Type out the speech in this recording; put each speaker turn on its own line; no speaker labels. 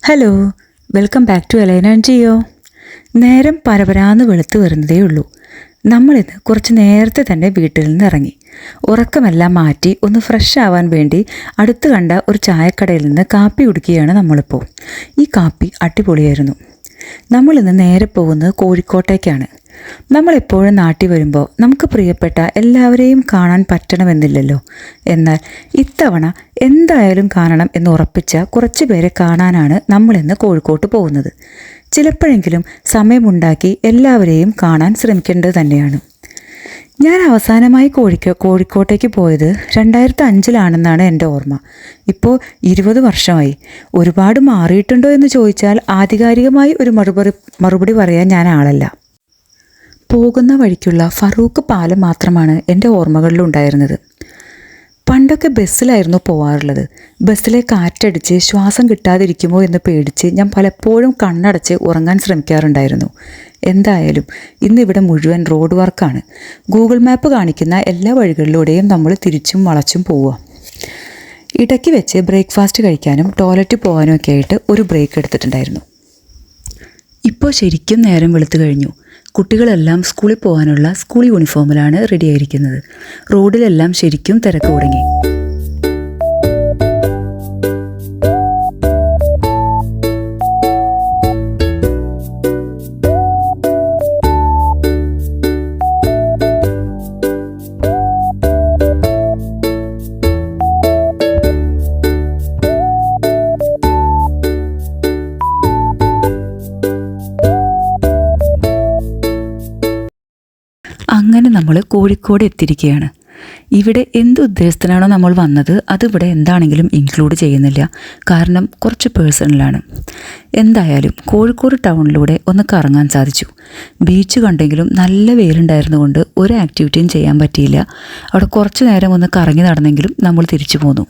Hello, welcome back to Elaina and Jio. നേരം പരപരാന്ന് വെളുത്ത് വരുന്നതേ ഉള്ളൂ. നമ്മളിന്ന് കുറച്ച് നേരത്തെ തന്നെ വീട്ടിൽ നിന്ന് ഇറങ്ങി. ഉറക്കമെല്ലാം മാറ്റി ഒന്ന് ഫ്രഷ് ആവാൻ വേണ്ടി അടുത്ത് കണ്ട ഒരു ചായക്കടയിൽ നിന്ന് കാപ്പി കുടിക്കുകയാണ് നമ്മളിപ്പോൾ. ഈ കാപ്പി അടിപൊളിയായിരുന്നു. നമ്മളിന്ന് നേരെ പോകുന്നത് കോഴിക്കോട്ടേക്കാണ്. നമ്മളെപ്പോഴും നാട്ടിൽ വരുമ്പോൾ നമുക്ക് പ്രിയപ്പെട്ട എല്ലാവരെയും കാണാൻ പറ്റണമെന്നില്ലല്ലോ. എന്നാൽ ഇത്തവണ എന്തായാലും കാണണം എന്ന് ഉറപ്പിച്ച കുറച്ച് പേരെ കാണാനാണ് നമ്മളിന്ന് കോഴിക്കോട്ട് പോകുന്നത്. ചിലപ്പോഴെങ്കിലും സമയമുണ്ടാക്കി എല്ലാവരെയും കാണാൻ ശ്രമിക്കേണ്ടത് തന്നെയാണ്. ഞാൻ അവസാനമായി കോഴിക്കോട്ടേക്ക് പോയത് 2005 എൻ്റെ ഓർമ്മ. ഇപ്പോൾ 20 വർഷമായി. ഒരുപാട് മാറിയിട്ടുണ്ടോ എന്ന് ചോദിച്ചാൽ ആധികാരികമായി ഒരു മറുപടി പറയാൻ ഞാൻ ആളല്ല. പോകുന്ന വഴിക്കുള്ള ഫറൂഖ് പാലം മാത്രമാണ് എൻ്റെ ഓർമ്മകളിലുണ്ടായിരുന്നത്. പണ്ടൊക്കെ ബസ്സിലായിരുന്നു പോവാറുള്ളത്. ബസ്സിലെ കാറ്റടിച്ച് ശ്വാസം കിട്ടാതിരിക്കുമോ എന്ന് പേടിച്ച് ഞാൻ പലപ്പോഴും കണ്ണടച്ച് ഉറങ്ങാൻ ശ്രമിക്കാറുണ്ടായിരുന്നു. എന്തായാലും ഇന്നിവിടെ മുഴുവൻ റോഡ് വർക്കാണ്. ഗൂഗിൾ മാപ്പ് കാണിക്കുന്ന എല്ലാ വഴികളിലൂടെയും നമ്മൾ തിരിച്ചും വളച്ചും പോവുക. ഇടയ്ക്ക് വെച്ച് ബ്രേക്ക്ഫാസ്റ്റ് കഴിക്കാനും ടോയ്ലറ്റിൽ പോകാനും ഒക്കെ ആയിട്ട് ഒരു ബ്രേക്ക് എടുത്തിട്ടുണ്ടായിരുന്നു. ഇപ്പോൾ ശരിക്കും നേരം വെളുത്തു കഴിഞ്ഞു. കുട്ടികളെല്ലാം സ്കൂളിൽ പോകാനുള്ള സ്കൂൾ യൂണിഫോമിലാണ് റെഡിയായിരിക്കുന്നത്. റോഡിലെല്ലാം ശരിക്കും തിരക്ക് തുടങ്ങി. അങ്ങനെ നമ്മൾ കോഴിക്കോട് എത്തിയിരിക്കുകയാണ്. ഇവിടെ എന്ത് ഉദ്ദേശത്തിനാണോ നമ്മൾ വന്നത് അതിവിടെ എന്താണെങ്കിലും ഇൻക്ലൂഡ് ചെയ്യുന്നില്ല. കാരണം കുറച്ച് പേഴ്സണലാണ്. എന്തായാലും കോഴിക്കോട് ടൗണിലൂടെ ഒന്ന് കറങ്ങാൻ സാധിച്ചു. ബീച്ച് കണ്ടെങ്കിലും നല്ല വെയിലുണ്ടായിരുന്നുകൊണ്ട് ഒരു ആക്ടിവിറ്റിയും ചെയ്യാൻ പറ്റിയില്ല. അവിടെ കുറച്ച് നേരം ഒന്ന് കറങ്ങി നടന്നെങ്കിലും നമ്മൾ തിരിച്ചു പോന്നു.